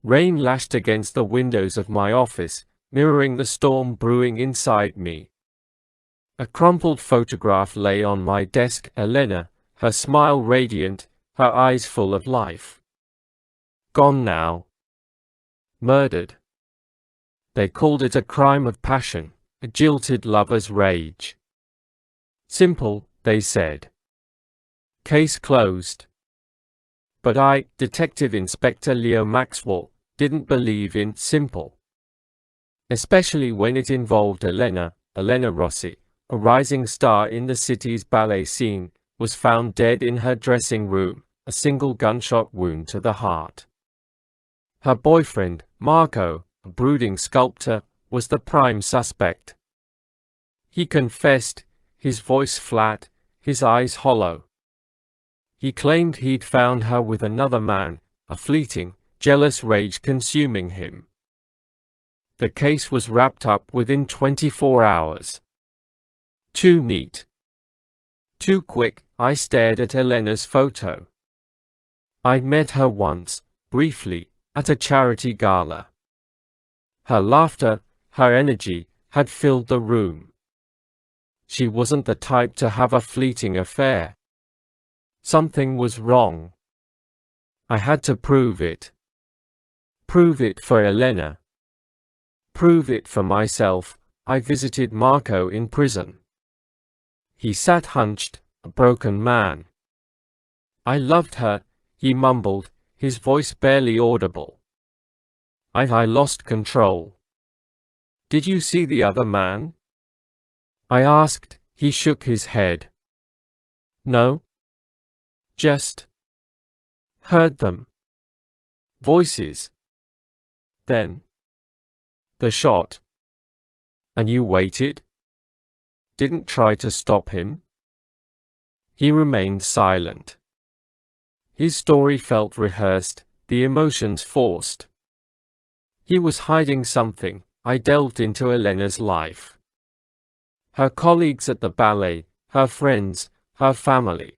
Rain lashed against the windows of my office, mirroring the storm brewing inside me. A crumpled photograph lay on my desk. Elena, her smile radiant, her eyes full of life. Gone now. Murdered. They called it a crime of passion, a jilted lover's rage. Simple, they said. Case closed. But I, Detective Inspector Leo Maxwell, didn't believe in simple. Especially when it involved Elena Rossi, a rising star in the city's ballet scene, was found dead in her dressing room, a single gunshot wound to the heart. Her boyfriend, Marco, a brooding sculptor, was the prime suspect. He confessed, his voice flat, his eyes hollow. He claimed he'd found her with another man, a fleeting, jealous rage consuming him. The case was wrapped up within 24 hours. Too neat. Too quick. I stared at Elena's photo. I'd met her once, briefly, at a charity gala. Her laughter, her energy, had filled the room. She wasn't the type to have a fleeting affair. Something was wrong. I had to prove it. Prove it for Elena. Prove it for myself. I visited Marco in prison. He sat hunched, a broken man. I loved her, he mumbled, his voice barely audible. I lost control. Did you see the other man? I asked. He shook his head. No. Just heard them. Voices. Then the shot. And you waited? Didn't try to stop him? He remained silent. His story felt rehearsed, the emotions forced. He was hiding something. I delved into Elena's life. Her colleagues at the ballet, her friends, her family.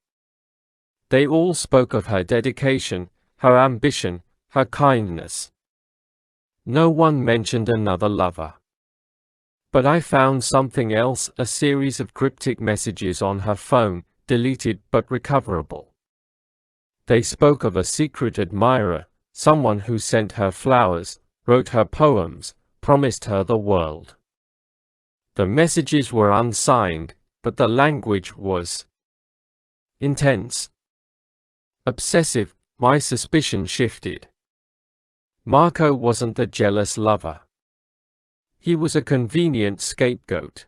They all spoke of her dedication, her ambition, her kindness. No one mentioned another lover. But I found something else, a series of cryptic messages on her phone, deleted but recoverable. They spoke of a secret admirer, someone who sent her flowers, wrote her poems, promised her the world. The messages were unsigned, but the language was intense. Obsessive. My suspicion shifted. Marco wasn't the jealous lover. He was a convenient scapegoat.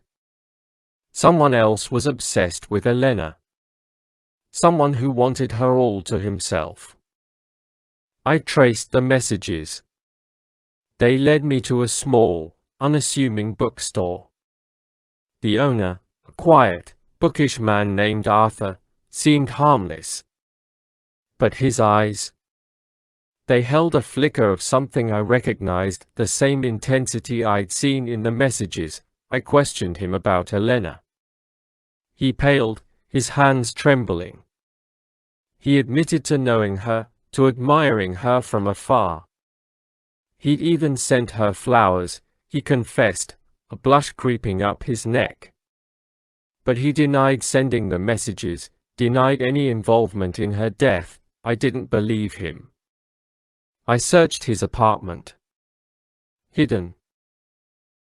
Someone else was obsessed with Elena. Someone who wanted her all to himself. I traced the messages. They led me to a small, unassuming bookstore. The owner, a quiet, bookish man named Arthur, seemed harmless. But his eyes, they held a flicker of something I recognized, the same intensity I'd seen in the messages. I questioned him about Elena. He paled, his hands trembling. He admitted to knowing her, to admiring her from afar. He'd even sent her flowers, he confessed, a blush creeping up his neck. But he denied sending the messages, denied any involvement in her death. I didn't believe him. I searched his apartment. Hidden,